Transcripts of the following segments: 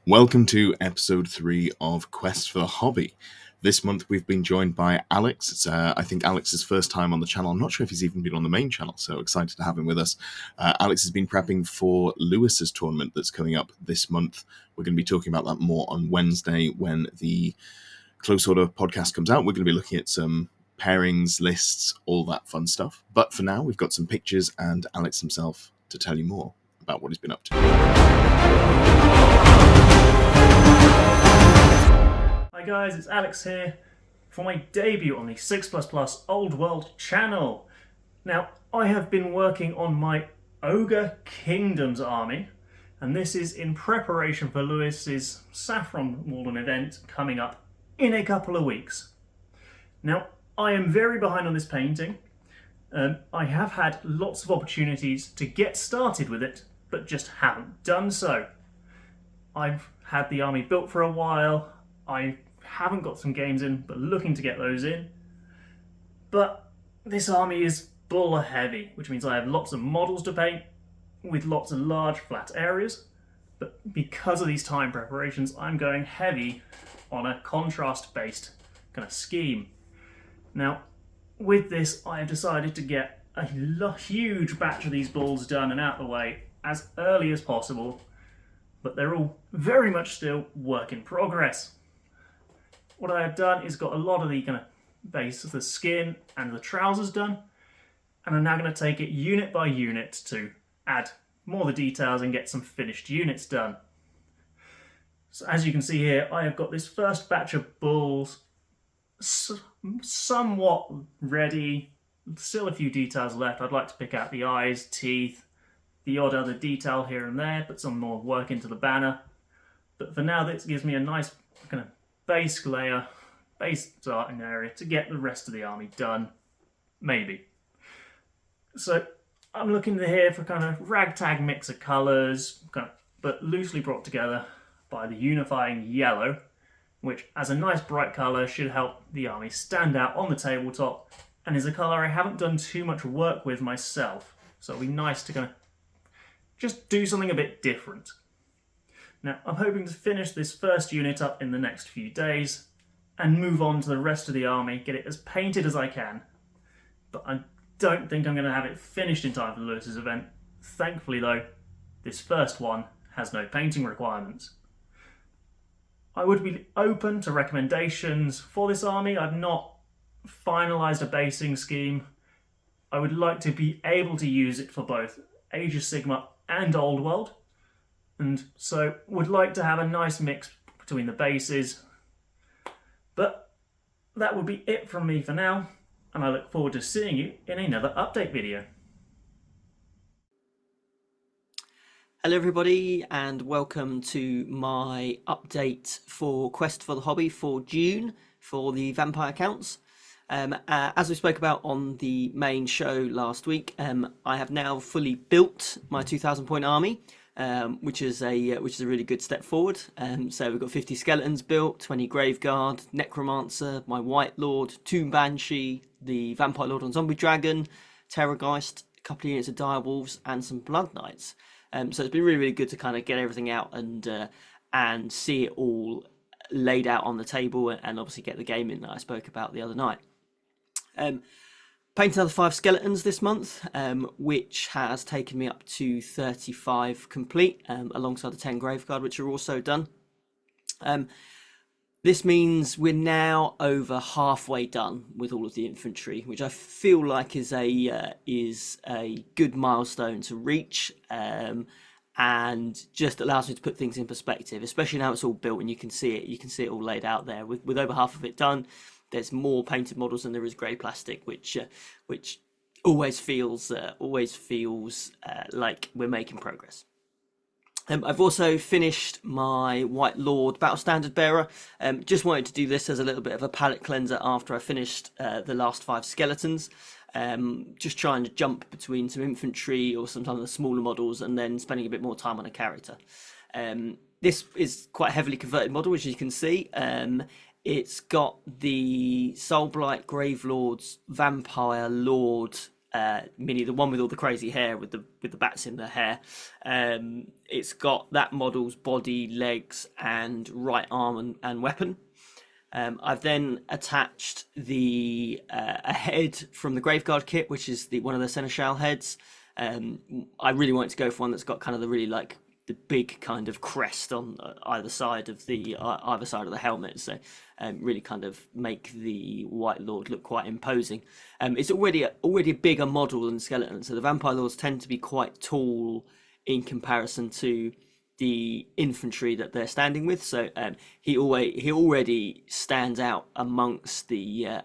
Welcome to episode 3 of Quest for the Hobby. This month we've been joined by Alex. It's I think Alex's first time on the channel. I'm not sure if he's even been on the main channel, so excited to have him with us. Alex has been prepping for Lewis's tournament that's coming up this month. We're going to be talking about that more on Wednesday when the Close Order podcast comes out. We're going to be looking at some pairings, lists, all that fun stuff. But for now, we've got some pictures and Alex himself to tell you more about what he's been up to. Hi guys, it's Alex here for my debut on the 6++ Old World channel. Now, I have been working on my Ogre Kingdoms army, and this is in preparation for Lewis's Saffron Slam event coming up in a couple of weeks. Now, I am very behind on this painting. I have had lots of opportunities to get started with it, but just haven't done so. I've had the army built for a while. I haven't got some games in, but looking to get those in. But this army is buller heavy, which means I have lots of models to paint with lots of large flat areas. But because of these time preparations, I'm going heavy on a contrast-based kind of scheme. Now, with this, I have decided to get a huge batch of these bulls done and out of the way as early as possible, but they're all very much still work in progress. What I have done is got a lot of the kind of base of the skin and the trousers done, and I'm now going to take it unit by unit to add more of the details and get some finished units done. So as you can see here, I have got this first batch of bulls somewhat ready. Still a few details left. I'd like to pick out the eyes, teeth, the odd other detail here and there, put some more work into the banner. But for now, this gives me a nice kind of base layer, base starting area to get the rest of the army done, maybe. So I'm looking here for kind of ragtag mix of colours, but loosely brought together by the unifying yellow, which as a nice bright colour should help the army stand out on the tabletop, and is a colour I haven't done too much work with myself, so it'll be nice to kind of just do something a bit different. Now, I'm hoping to finish this first unit up in the next few days and move on to the rest of the army, get it as painted as I can. But I don't think I'm going to have it finished in time for Lewis's event. Thankfully though, this first one has no painting requirements. I would be open to recommendations for this army. I've not finalised a basing scheme. I would like to be able to use it for both Age of Sigmar and Old World, and so would like to have a nice mix between the bases. But that would be it from me for now, and I look forward to seeing you in another update video. Hello everybody, and welcome to my update for Quest for the Hobby for June for the Vampire counts. As we spoke about on the main show last week, I have now fully built my 2,000 point army, which is a really good step forward. So we've got 50 skeletons built, 20 Graveguard, Necromancer, my White Lord, Tomb Banshee, the Vampire Lord on Zombie Dragon, Terrorgeist, a couple of units of Direwolves, and some Blood Knights. So it's been really good to kind of get everything out and see it all laid out on the table, and obviously get the game in that I spoke about the other night. Painted another 5 skeletons this month, which has taken me up to 35 complete, alongside the 10 Graveguard, which are also done. This means we're now over halfway done with all of the infantry, which I feel like is a good milestone to reach, and just allows me to put things in perspective, especially now it's all built and you can see it all laid out there. With over half of it done, there's more painted models than there is grey plastic, which always feels like we're making progress. I've also finished my White Lord Battle Standard Bearer. Just wanted to do this as a little bit of a palette cleanser after I finished the last 5 skeletons. Just trying to jump between some infantry or some of the smaller models, and then spending a bit more time on a character. This is quite a heavily converted model, as you can see. It's got the Soulblight Gravelord's Vampire Lord mini, the one with all the crazy hair with the bats in the hair. It's got that model's body, legs, and right arm and weapon. I've then attached a head from the Graveguard kit, which is one of the Seneschal heads. I really wanted to go for one that's got kind of the really like the big kind of crest on either side of the helmet, so really kind of make the White Lord look quite imposing. It's already a bigger model than Skeleton, so the Vampire Lords tend to be quite tall in comparison to the infantry that they're standing with. So he already stands out amongst the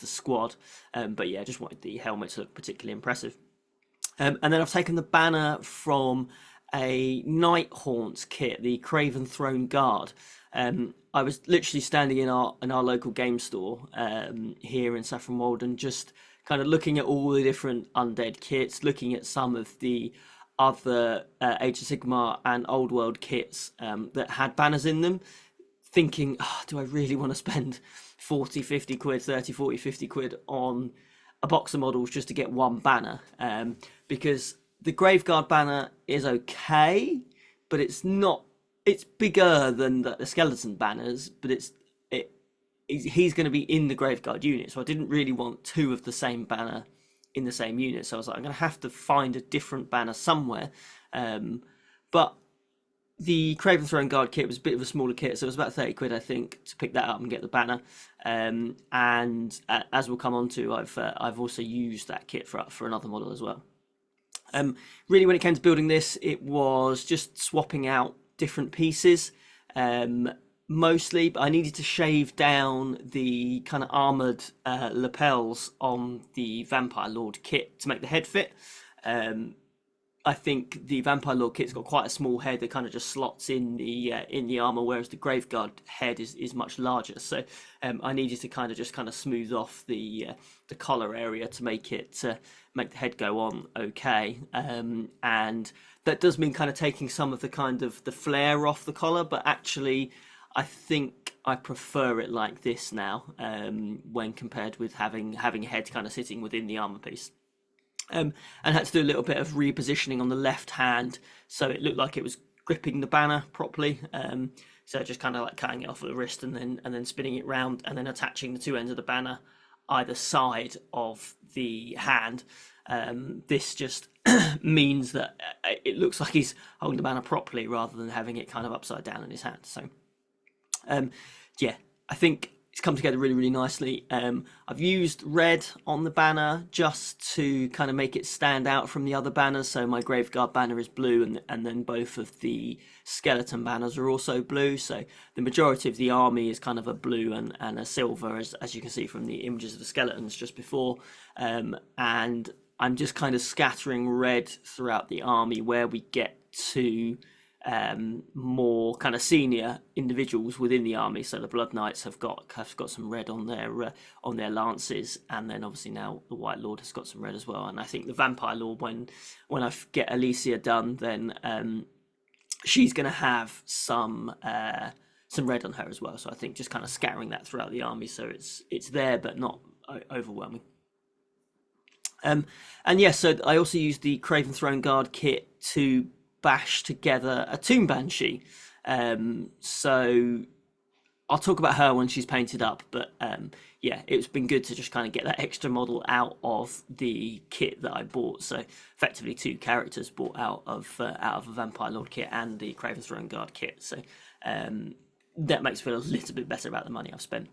squad. But yeah, I just wanted the helmet to look particularly impressive. And then I've taken the banner from a Night Haunts kit, the Craven Throne Guard. I was literally standing in our local game store here in Saffron Walden, just kind of looking at all the different undead kits, looking at some of the other Age of Sigmar and Old World kits that had banners in them, thinking, do I really want to spend 40, 50 quid, 30, 40, 50 quid on a box of models just to get one banner? Because the Graveguard banner is okay, but it's bigger than the skeleton banners, but he's going to be in the Graveguard unit, so I didn't really want two of the same banner in the same unit. So I was like, I'm going to have to find a different banner somewhere. But the Craven Throne Guard kit was a bit of a smaller kit, so it was about 30 quid, I think, to pick that up and get the banner. And as we'll come on to, I've also used that kit for another model as well. Really, when it came to building this, it was just swapping out different pieces, mostly, but I needed to shave down the kind of armoured lapels on the Vampire Lord kit to make the head fit. I think the Vampire Lord kit's got quite a small head that kind of just slots in the armour, whereas the Graveguard head is much larger. So I needed to kind of smooth off the collar area to make the head go on okay. And that does mean kind of taking some of the kind of the flare off the collar, but actually I think I prefer it like this now, when compared with having a head kind of sitting within the armour piece. And had to do a little bit of repositioning on the left hand so it looked like it was gripping the banner properly. So just kind of like cutting it off at the wrist and then spinning it round and then attaching the two ends of the banner either side of the hand. This just means that it looks like he's holding the banner properly rather than having it kind of upside down in his hand. So yeah, I think it's come together really, really nicely. I've used red on the banner just to kind of make it stand out from the other banners. So my Graveguard banner is blue, and then both of the skeleton banners are also blue. So the majority of the army is kind of a blue and a silver, as you can see from the images of the skeletons just before. And I'm just kind of scattering red throughout the army where we get to more kind of senior individuals within the army. So the Blood Knights have got some red on their lances, and then obviously now the White Lord has got some red as well. And I think the Vampire Lord, when I get Alicia done, then she's going to have some red on her as well. So I think just kind of scattering that throughout the army so it's there but not overwhelming. And yeah, so I also used the Craven Throne Guard kit to bash together a Tomb Banshee. So I'll talk about her when she's painted up, but yeah, it's been good to just kind of get that extra model out of the kit that I bought. So effectively 2 characters bought out of a Vampire Lord kit and the Craven Throne Guard kit. So that makes me feel a little bit better about the money I've spent.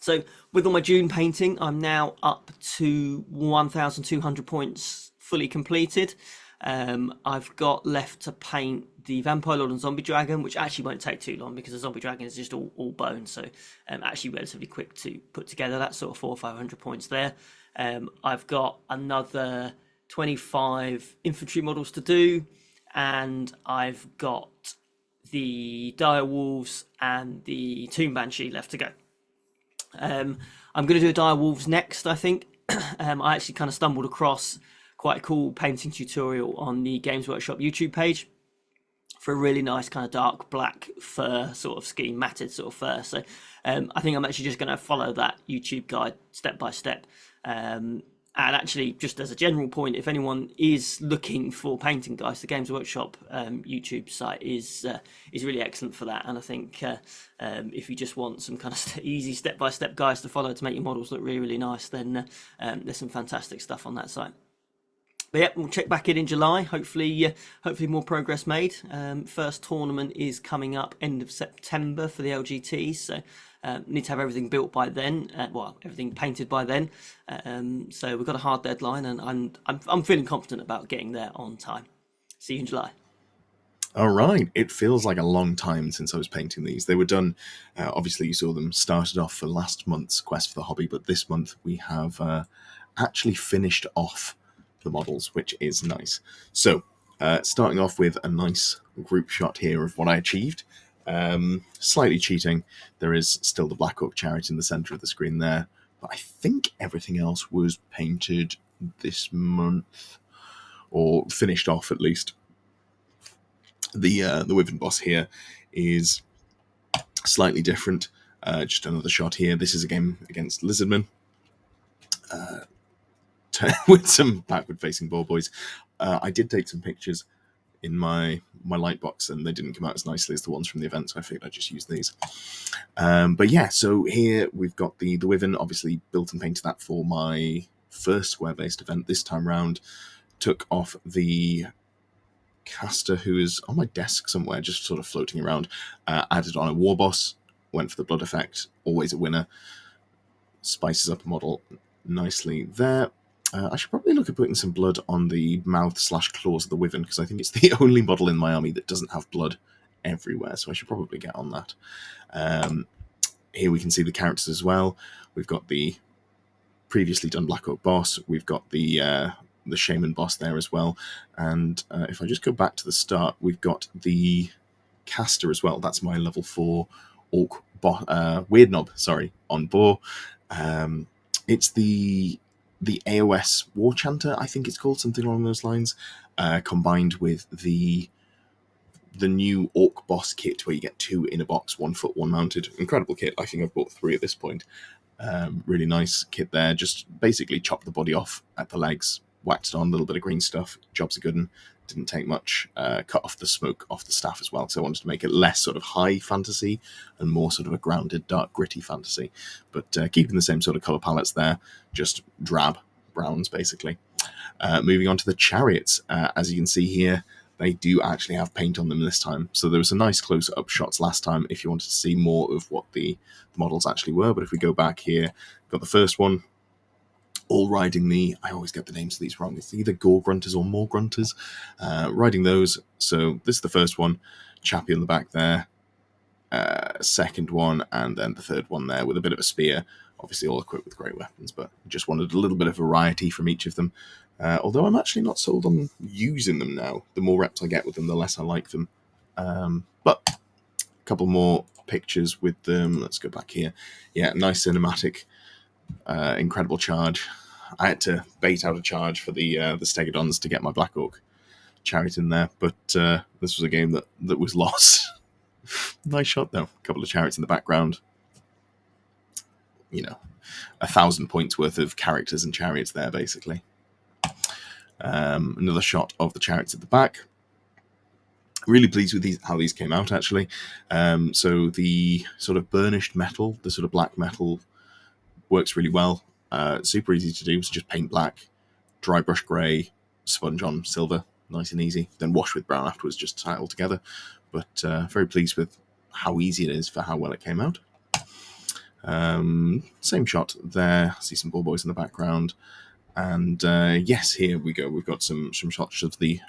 So with all my June painting, I'm now up to 1,200 points fully completed. I've got left to paint the Vampire Lord and Zombie Dragon, which actually won't take too long because the Zombie Dragon is just all bone, so actually relatively quick to put together. That's sort of 400 or 500 points there. I've got another 25 infantry models to do, and I've got the Dire Wolves and the Tomb Banshee left to go. I'm going to do the Dire Wolves next, I think. I actually kind of stumbled across quite a cool painting tutorial on the Games Workshop YouTube page for a really nice kind of dark black fur sort of scheme, matted sort of fur. So I think I'm actually just going to follow that YouTube guide step by step. And And actually, just as a general point, if anyone is looking for painting guides, the Games Workshop YouTube site is really excellent for that. And I think if you just want some kind of easy step-by-step guides to follow to make your models look really, really nice, then there's some fantastic stuff on that site. But yeah, we'll check back in July. Hopefully more progress made. First tournament is coming up end of September for the LGT, so need to have everything built by then. Everything painted by then. So we've got a hard deadline, and I'm feeling confident about getting there on time. See you in July. All right. It feels like a long time since I was painting these. They were done, obviously you saw them started off for last month's Quest for the Hobby, but this month we have actually finished off the models, which is nice. So, starting off with a nice group shot here of what I achieved. Slightly cheating. There is still the Black Hawk Chariot in the center of the screen there, but I think everything else was painted this month, or finished off at least. The Wyvern boss here is slightly different. Just another shot here. This is a game against Lizardmen. With some backward-facing ball boys. I did take some pictures in my light box, and they didn't come out as nicely as the ones from the event, so I figured I'd just use these. But yeah, so here we've got the Wyvern, obviously built and painted that for my first square-based event this time round. Took off the caster who is on my desk somewhere, just sort of floating around. Added on a war boss, went for the blood effect, always a winner. Spices up a model nicely there. I should probably look at putting some blood on the mouth/claws of the Wyvern, because I think it's the only model in my army that doesn't have blood everywhere, so I should probably get on that. Here we can see the characters as well. We've got the previously done Black Oak boss. We've got the Shaman boss there as well. And if I just go back to the start, we've got the caster as well. That's my level 4 Orc Weird Knob, on boar. It's the AOS War Chanter, I think it's called, something along those lines, combined with the new Orc boss kit, where you get 2 in a box, 1 foot, 1 mounted. Incredible kit. I think I've bought 3 at this point. Really nice kit there. Just basically chopped the body off at the legs, waxed on a little bit of green stuff. Job's a good one. Didn't take much. Cut off the smoke off the staff as well, so I wanted to make it less sort of high fantasy and more sort of a grounded, dark, gritty fantasy. But keeping the same sort of colour palettes there, just drab browns, basically. Moving on to the chariots. As you can see here, they do actually have paint on them this time. So there was some nice close-up shots last time if you wanted to see more of what the models actually were. But if we go back here, got the first one, all riding I always get the names of these wrong, it's either Gore Grunters or More Grunters, riding those. So this is the first one, Chappie on the back there, second one, and then the third one there with a bit of a spear, obviously all equipped with great weapons, but just wanted a little bit of variety from each of them. Although I'm actually not sold on using them now. The more reps I get with them, the less I like them. But a couple more pictures with them. Let's go back here. Yeah, nice cinematic. Incredible charge. I had to bait out a charge for the Stegodons to get my Black Orc Chariot in there, but this was a game that was lost. Nice shot though. A couple of chariots in the background. 1,000 points worth of characters and chariots there, basically. Another shot of the chariots at the back. Really pleased with how these came out, actually. So the sort of burnished metal, the sort of black metal, works really well. Super easy to do. So just paint black, dry brush grey, sponge on silver, nice and easy. Then wash with brown afterwards, just tie it all together. But very pleased with how easy it is for how well it came out. Same shot there. See some ball boys in the background. And yes, here we go. We've got some shots of the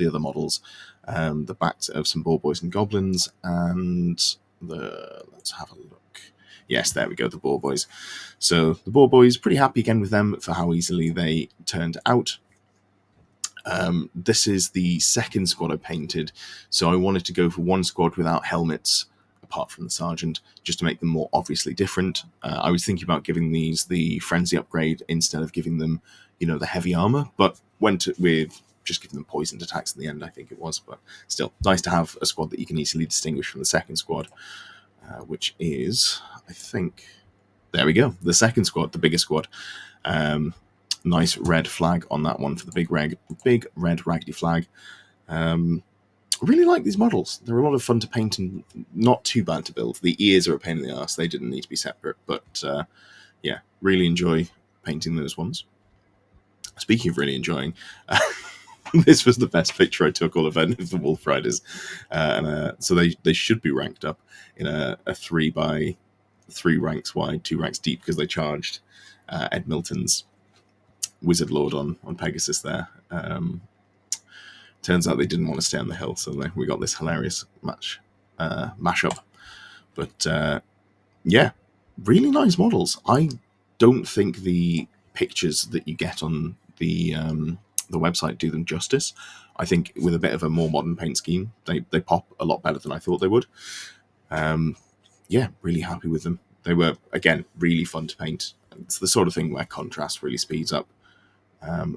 other models. The backs of some ball boys and goblins, and let's have a look. Yes, there we go, the ball boys. So the ball boys, pretty happy again with them for how easily they turned out. This is the second squad I painted, so I wanted to go for one squad without helmets, apart from the sergeant, just to make them more obviously different. I was thinking about giving these the frenzy upgrade instead of giving them, the heavy armor, but went with just giving them poisoned attacks in the end, I think it was. But still, nice to have a squad that you can easily distinguish from the second squad, which is, I think, there we go, the second squad, the bigger squad. Nice red flag on that one for the big red raggedy flag. Really like these models. They're a lot of fun to paint and not too bad to build. The ears are a pain in the arse. They didn't need to be separate, but yeah, really enjoy painting those ones. Speaking of really enjoying, this was the best picture I took all event of the Wolf Riders, so they should be ranked up in a 3 by 3 ranks wide, 2 ranks deep, because they charged Ed Milton's Wizard Lord on Pegasus there. Turns out they didn't want to stay on the hill, so we got this hilarious mashup. But yeah, really nice models. I don't think the pictures that you get on the website do them justice. I think with a bit of a more modern paint scheme, they pop a lot better than I thought they would. Yeah, really happy with them. They were, again, really fun to paint. It's the sort of thing where contrast really speeds up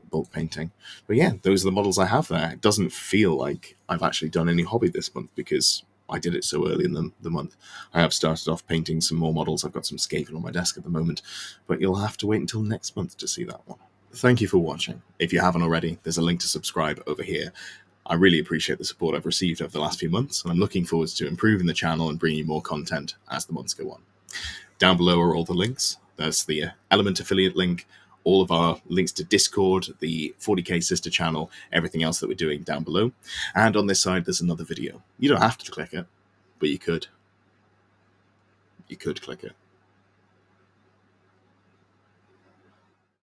bulk painting. But yeah, those are the models I have there. It doesn't feel like I've actually done any hobby this month because I did it so early in the month. I have started off painting some more models. I've got some Skaven on my desk at the moment, but you'll have to wait until next month to see that one. Thank you for watching. If you haven't already, there's a link to subscribe over here. I really appreciate the support I've received over the last few months, and I'm looking forward to improving the channel and bringing you more content as the months go on. Down below are all the links. There's the Element affiliate link, all of our links to Discord, the 40k sister channel, everything else that we're doing down below. And on this side, there's another video. You don't have to click it, but you could. You could click it.